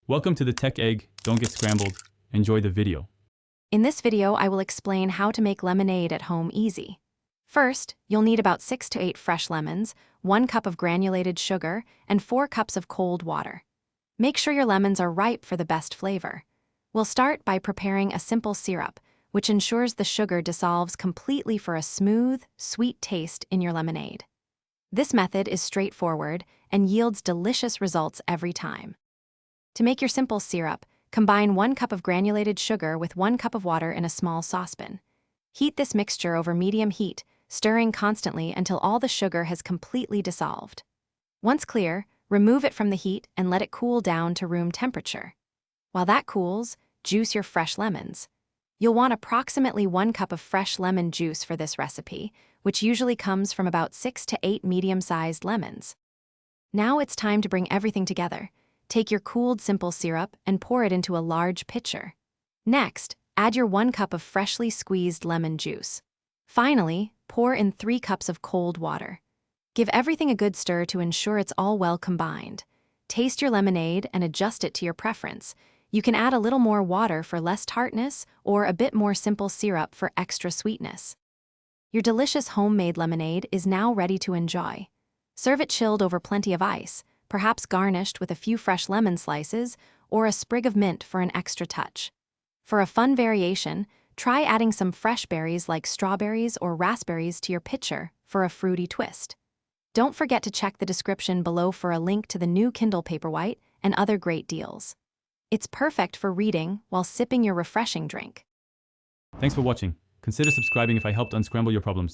Welcome to the Tech Egg. Don't get scrambled. Enjoy the video. In this video, I will explain how to make lemonade at home easy. First, you'll need about 6 to 8 fresh lemons, 1 cup of granulated sugar, and 4 cups of cold water. Make sure your lemons are ripe for the best flavor. We'll start by preparing a simple syrup, which ensures the sugar dissolves completely for a smooth, sweet taste in your lemonade. This method is straightforward and yields delicious results every time. To make your simple syrup, combine 1 cup of granulated sugar with 1 cup of water in a small saucepan. Heat this mixture over medium heat, stirring constantly until all the sugar has completely dissolved. Once clear, remove it from the heat and let it cool down to room temperature. While that cools, juice your fresh lemons. You'll want approximately 1 cup of fresh lemon juice for this recipe, which usually comes from about 6 to 8 medium-sized lemons. Now it's time to bring everything together. Take your cooled simple syrup and pour it into a large pitcher. Next, add your 1 cup of freshly squeezed lemon juice. Finally, pour in 3 cups of cold water. Give everything a good stir to ensure it's all well combined. Taste your lemonade and adjust it to your preference. You can add a little more water for less tartness or a bit more simple syrup for extra sweetness. Your delicious homemade lemonade is now ready to enjoy. Serve it chilled over plenty of ice, perhaps garnished with a few fresh lemon slices or a sprig of mint for an extra touch. For a fun variation, try adding some fresh berries like strawberries or raspberries to your pitcher for a fruity twist. Don't forget to check the description below for a link to the new Kindle Paperwhite and other great deals. It's perfect for reading while sipping your refreshing drink. Thanks for watching. Consider subscribing if I helped unscramble your problems.